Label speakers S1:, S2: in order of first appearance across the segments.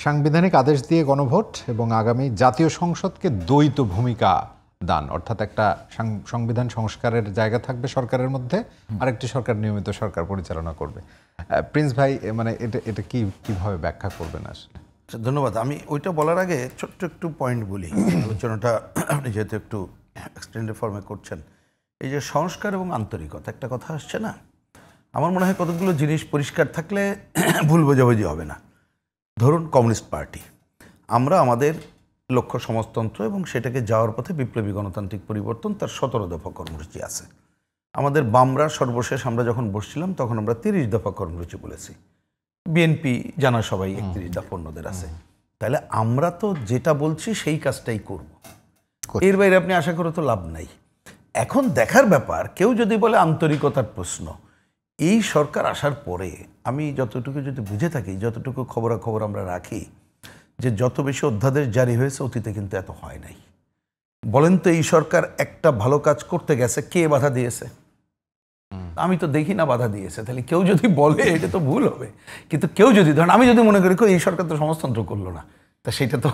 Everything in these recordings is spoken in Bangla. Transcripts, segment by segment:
S1: সাংবিধানিক আদেশ দিয়ে গণভোট এবং আগামী জাতীয় সংসদকে দ্বৈত ভূমিকা দান, অর্থাৎ একটা সংবিধান সংস্কারের জায়গা থাকবে সরকারের মধ্যে, আরেকটি সরকার নিয়মিত সরকার পরিচালনা করবে। প্রিন্স ভাই, মানে এটা কিভাবে ব্যাখ্যা করবেন আসলে?
S2: ধন্যবাদ। আমি ওইটা বলার আগে ছোট্ট একটু পয়েন্ট বলি। আলোচনাটা আপনি যেহেতু একটু এক্সটেন্ডেড ফর্মে করছেন, এই যে সংস্কার এবং আন্তরিকতা একটা কথা আসছে না, আমার মনে হয় কতগুলো জিনিস পরিষ্কার থাকলে ভুল বোঝাবুঝি হবে না। ধরুন কমিউনিস্ট পার্টি, আমরা আমাদের লক্ষ্য সমাজতন্ত্র এবং সেটাকে যাওয়ার পথে বিপ্লবী গণতান্ত্রিক পরিবর্তন, তার 17 দফা কর্মসূচি আছে। আমাদের বামরা সর্বশেষ আমরা যখন বসছিলাম তখন আমরা 30 দফা কর্মসূচি বলেছি। বিএনপি জানা সবাই 31 দফা অন্যদের আছে। তাহলে আমরা তো যেটা বলছি সেই কাজটাই করব, এর বাইরে আপনি আশা করে তো লাভ নাই। এখন দেখার ব্যাপার, কেউ যদি বলে আন্তরিকতার প্রশ্ন, এই সরকার আসার পরে আমি যতটুকু যদি বুঝে থাকি, যতটুকু খবরাখবর আমরা রাখি, যে যত বেশি অধ্যাদেশ জারি হয়েছে অতীতে কিন্তু এত হয় নাই। বলেন তো এই সরকার একটা ভালো কাজ করতে গেছে, কে বাধা দিয়েছে? আমি তো দেখি না বাধা দিয়েছে। তাহলে কেউ যদি বলে এটা তো ভুল হবে। কিন্তু কেউ যদি ধরেন, আমি যদি মনে করি এই সরকার তো সমাজতন্ত্র করলো না, তা সেটা তো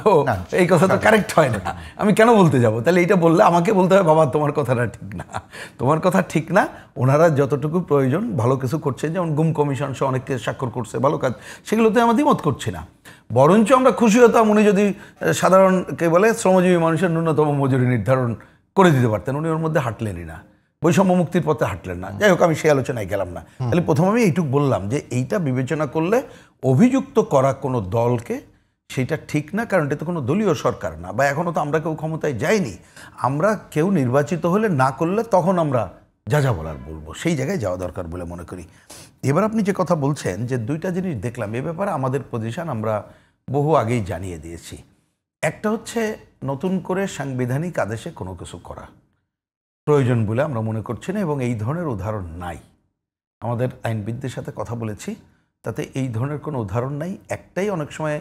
S2: এই কথা তো কারেক্ট হয় না। আমি কেন বলতে যাব? তাহলে এইটা বললে আমাকে বলতে হবে, বাবা তোমার কথাটা ঠিক না, তোমার কথা ঠিক না। ওনারা যতটুকু প্রয়োজন ভালো কিছু করছে, যেমন গুম কমিশন সে অনেককে স্বাক্ষর করছে, ভালো কাজ, সেগুলোতে আমরা দ্বিমত করছি না। বরঞ্চ আমরা খুশি হতাম উনি যদি সাধারণ কে বলে শ্রমজীবী মানুষের ন্যূনতম মজুরি নির্ধারণ করে দিতে পারতেন। উনি ওর মধ্যে হাঁটলেনই না, বৈষম্য মুক্তির পথে হাঁটলেন না। যাই হোক, আমি সেই আলোচনায় গেলাম না। তাহলে প্রথমে আমি এইটুকু বললাম যে এইটা বিবেচনা করলে অভিযুক্ত করা কোনো দলকে সেটা ঠিক না, কারণ এটা তো কোনো দলীয় সরকার না, বা এখনও তো আমরা কেউ ক্ষমতায় যাইনি। আমরা কেউ নির্বাচিত হলে না করলে তখন আমরা যা যা বলার বলবো, সেই জায়গায় যাওয়া দরকার বলে মনে করি। এবার আপনি যে কথা বলছেন যে দুইটা জিনিস দেখলাম এ ব্যাপারে, আমাদের পজিশন আমরা বহু আগেই জানিয়ে দিয়েছি। একটা হচ্ছে নতুন করে সাংবিধানিক আদেশে কোনো কিছু করা প্রয়োজন বলে আমরা মনে করছি না, এবং এই ধরনের উদাহরণ নাই। আমাদের আইনবিদদের সাথে কথা বলেছি, তাতে এই ধরনের কোনো উদাহরণ নাই। একটাই অনেক সময়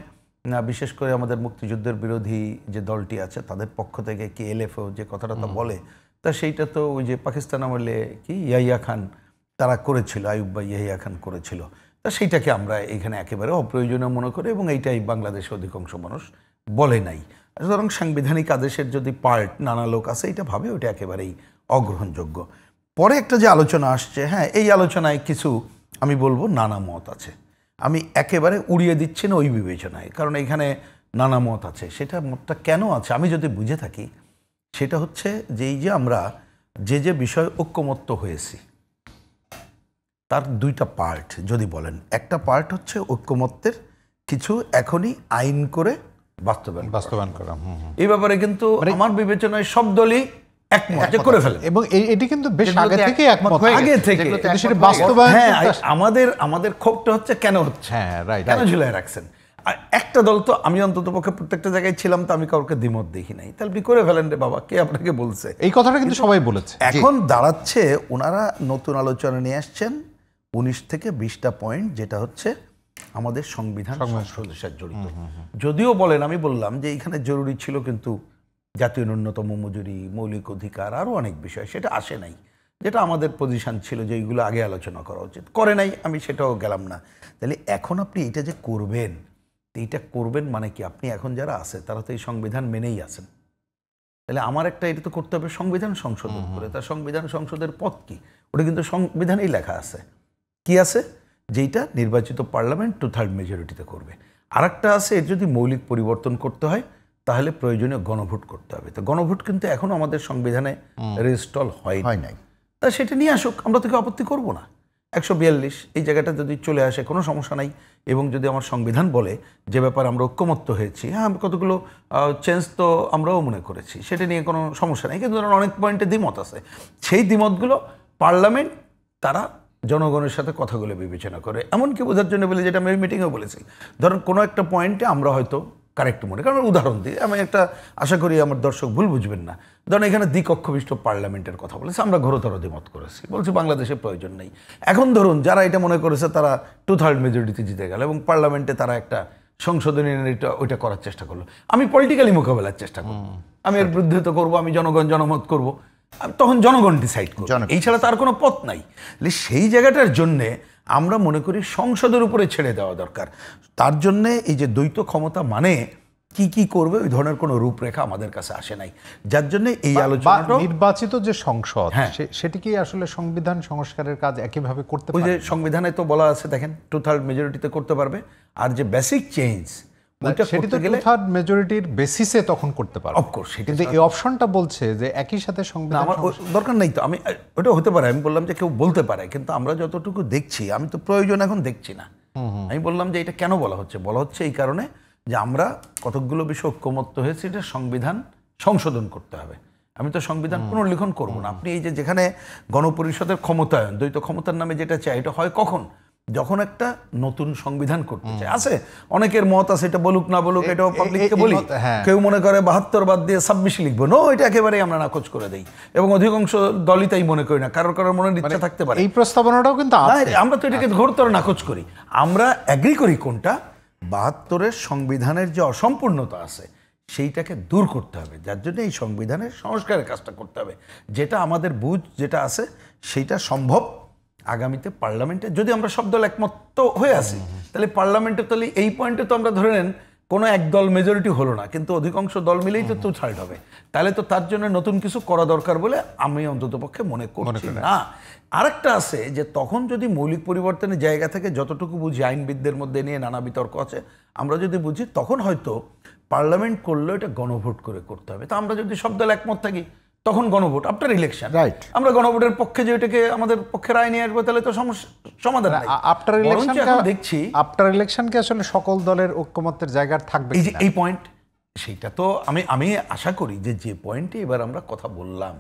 S2: বিশেষ করে আমাদের মুক্তিযুদ্ধের বিরোধী যে দলটি আছে তাদের পক্ষ থেকে কি এলএফও যে কথাটা তো বলে, তা সেইটা তো ওই যে পাকিস্তান আমলে কি ইয়াহিয়া খান তারা করেছিল, আইয়ুব বা ইয়াহিয়া খান করেছিল, তা সেইটাকে আমরা এখানে একেবারে অপ্রয়োজনীয় মনে করি, এবং এইটাই বাংলাদেশে অধিকাংশ মানুষ বলে নাই। সুতরাং সাংবিধানিক আদেশের যদি পার্ট নানা লোক আছে এটা ভাবে, ওইটা একেবারেই অগ্রহণযোগ্য। পরে একটা যে আলোচনা আসছে, হ্যাঁ, এই আলোচনায় কিছু আমি বলবো নানা মত আছে। আমি একেবারে উড়িয়ে দিচ্ছি না ওই বিবেচনায়, কারণ এখানে নানা মত আছে। সেটা মতটা কেন আছে আমি যদি বুঝে থাকি, সেটা হচ্ছে যে এই যে আমরা যে বিষয়ে ঐক্যমত্য হয়েছি তার দুইটা পার্ট যদি বলেন, একটা পার্ট হচ্ছে ঐক্যমত্যের কিছু এখনই আইন করে বাস্তবায়ন করা। এই ব্যাপারে কিন্তু আমার বিবেচনায় সব দলই একমত করে ফেলে, এবং
S1: এটি কিন্তু বেশ আগে থেকে একমত হয়ে
S2: আগে থেকে
S1: সেটা বাস্তবায়ন।
S2: হ্যাঁ, আমাদের ক্ষোভটা হচ্ছে কেন হচ্ছে, কেন ঝুলাই রাখছেন। আর একটা দল তো, আমি অন্তত পক্ষে প্রত্যেকটা জায়গায় ছিলাম, তো আমি কাউকে দ্বিমত দেখি নাই। তাহলে আপনি করে ফেলেন রে বাবা, কে আপনাকে বলছে?
S1: এই কথাটা কিন্তু সবাই বলেছে।
S2: এখন দাঁড়াচ্ছে ওনারা নতুন আলোচনা নিয়ে আসছেন 19 থেকে 20টা পয়েন্ট, যেটা হচ্ছে আমাদের সংবিধান সংশোধনের সাথে জড়িত। যদিও বলেন, আমি বললাম যে এইখানে জরুরি ছিল কিন্তু জাতীয় ন্যূনতম মজুরি, মৌলিক অধিকার, আরও অনেক বিষয়, সেটা আসে নাই, যেটা আমাদের পজিশন ছিল যে এইগুলো আগে আলোচনা করা উচিত, করে নাই, আমি সেটাও গেলাম না। তাহলে এখন আপনি এটা যে করবেন, এইটা করবেন মানে কি, আপনি এখন যারা আছে তারা তো এই সংবিধান মেনেই আছেন। তাহলে আমার একটা এটা তো করতে হবে সংবিধান সংশোধন করে। তার সংবিধান সংশোধনের পথ কি, ওটা কিন্তু সংবিধানেই লেখা আছে। কি আছে? যেইটা নির্বাচিত পার্লামেন্ট 2/3 মেজরিটিতে করবে। আর একটা আছে, এর যদি মৌলিক পরিবর্তন করতে হয় তাহলে প্রয়োজনীয় গণভোট করতে হবে। তো গণভোট কিন্তু এখনো আমাদের সংবিধানে রেজিস্ট্রল হয় নাই। তা সেটা নিয়ে আসুক, আমরা তো কেউ আপত্তি করবো না। 142 এই জায়গাটা যদি চলে আসে কোনো সমস্যা নাই। এবং যদি আমার সংবিধান বলে যে ব্যাপারে আমরা ঐক্যমত্য হয়েছি, হ্যাঁ, কতগুলো চেঞ্জ তো আমরাও মনে করেছি, সেটা নিয়ে কোনো সমস্যা নেই। কিন্তু অনেক পয়েন্টে দ্বিমত আছে, সেই দ্বিমতগুলো পার্লামেন্ট তারা জনগণের সাথে কথাগুলো বিবেচনা করে। এমনকি বোঝার জন্য বলে, যেটা আমি মিটিংয়েও বলেছি, ধরুন কোনো একটা পয়েন্টে আমরা হয়তো কারেক্ট মনে, কারণ উদাহরণ দিই, আমি একটা আশা করি আমার দর্শক ভুল বুঝবেন না। ধরুন এখানে দ্বিকক্ষবিষ্ট পার্লামেন্টের কথা বলেছে, আমরা ঘোরতর দ্বিমত করেছি, বলছি বাংলাদেশে প্রয়োজন নেই। এখন ধরুন যারা এটা মনে করেছে তারা 2/3 মেজরিটিতে জিতে গেল এবং পার্লামেন্টে তারা একটা সংশোধনী ওইটা করার চেষ্টা করলো, আমি পলিটিক্যালি মোকাবেলার চেষ্টা করবো, আমি এর বিরুদ্ধে তো করবো, আমি জনমত করবো, তখন জনগণ ডিসাইড করবে, এই ছাড়া তার কোনো পথ নাই। সেই জায়গাটার জন্যে আমরা মনে করি সংসদের উপরে ছেড়ে দেওয়া দরকার। তার জন্যে এই যে দ্বৈত ক্ষমতা মানে কি কি করবে ওই ধরনের কোনো রূপরেখা আমাদের কাছে আসে নাই, যার জন্য এই আলোচনাটা।
S1: নির্বাচিত যে সংসদ,
S2: হ্যাঁ,
S1: সেটি কি আসলে সংবিধান সংস্কারের কাজ একইভাবে করতে
S2: ওই
S1: পারে?
S2: যে সংবিধানে তো বলা আছে, দেখেন 2/3 মেজরিটিতে করতে পারবে। আর যে বেসিক চেঞ্জ
S1: সেটি তো 2/3 মেজরিটির বেসিসে তখন করতে পারে,
S2: অফকোর্স।
S1: কিন্তু এই অপশনটা বলছে যে একই সাথে সংবিধান
S2: আমার দরকার নেই তো, আমি ওটা হতে পারে, আমি বললাম যে কেউ বলতে পারে, কিন্তু আমরা যতটুকু দেখছি, আমি তো প্রয়োজন এখন দেখছি না। আমি বললাম যে এটা কেন বলা হচ্ছে এই কারণে যে আমরা কতকগুলো বিষয় ঐক্যমত্য হয়েছে, এটা সংবিধান সংশোধন করতে হবে। আমি তো সংবিধান পুনর্লিখন করব না। আপনি এই যে যেখানে গণপরিষদের ক্ষমতায়ন, দ্বৈত ক্ষমতার নামে যেটা চাই, এটা হয় কখন? যখন একটা নতুন সংবিধান করতে চায়। আছে অনেকের মত আছে, এটা বলুক না বলুক, এটাও পাবলিককে বলি। কেউ মনে করে 72 বাদ দিয়ে 26 লিখবো, নো, এটা একেবারেই আমরা নাকচ করে দেই, এবং অধিকাংশ দলই তাই মনে করি না, কারোর মনের ইচ্ছা থাকতে পারে।
S1: এই প্রস্তাবনাটাও কিন্তু
S2: আমরা তো এটাকে ঘোরতর নাকচ করি। আমরা এগ্রি করি কোনটা, 72-এর সংবিধানের যে অসম্পূর্ণতা আছে সেইটাকে দূর করতে হবে, যার জন্য এই সংবিধানের সংস্কারের কাজটা করতে হবে। যেটা আমাদের বুঝ যেটা আছে সেইটা সম্ভব আগামীতে পার্লামেন্টে, যদি আমরা সব দল একমত হয়ে আসি, তাহলে পার্লামেন্টে, তাহলে এই পয়েন্টে তো আমরা ধরে নেন কোনো এক দল মেজরিটি হলো না, কিন্তু অধিকাংশ দল মিলেই তো 2/3 হবে। তাহলে তো তার জন্য নতুন কিছু করা দরকার বলে আমি অন্ততপক্ষে মনে করছি না। আরেকটা আছে যে তখন যদি মৌলিক পরিবর্তনের জায়গা থেকে, যতটুকু বুঝি আইনবিদদের মধ্যে নিয়ে নানা বিতর্ক আছে, আমরা যদি বুঝি তখন হয়তো পার্লামেন্ট করলেও এটা গণভোট করে করতে হবে। তা আমরা যদি সব দল একমত থাকি তখন গণভোট আফটার ইলেকশন,
S1: রাইট,
S2: আমরা গণভোটের পক্ষে যে এটাকে আমাদের পক্ষের আইনে আসবে, তাহলে তো সমাধান নাই।
S1: আফটার দেখছি আফটার ইলেকশনকে আসলে সকল দলের ঐক্যমত্যের জায়গা থাকবে
S2: এই যে এই পয়েন্ট, সেইটা তো আমি আশা করি যে পয়েন্টে এবার আমরা কথা বললাম,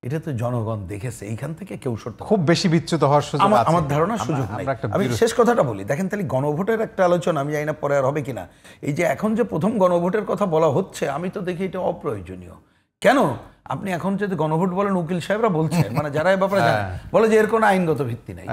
S2: এটা তো জনগণ দেখেছে, এইখান থেকে কেউ সরতে
S1: খুব বেশি বিচ্যুত হওয়ার সুযোগ আছে
S2: আমার ধারণা সুযোগ নাই। আমি শেষ কথাটা বলি, দেখেন তাহলে গণভোটের একটা আলোচনা, আমি জানি না পরে আর হবে কিনা, এই যে এখন যে প্রথম গণভোটের কথা বলা হচ্ছে, আমি তো দেখি এটা অপ্রয়োজনীয়। কেন? আপনি এখন যদি গণভোট বলেন, উকিল সাহেবরা বলছেন, মানে যারা এই ব্যাপারে জানে, বলে যে এর কোনো আইনগত ভিত্তি নাই।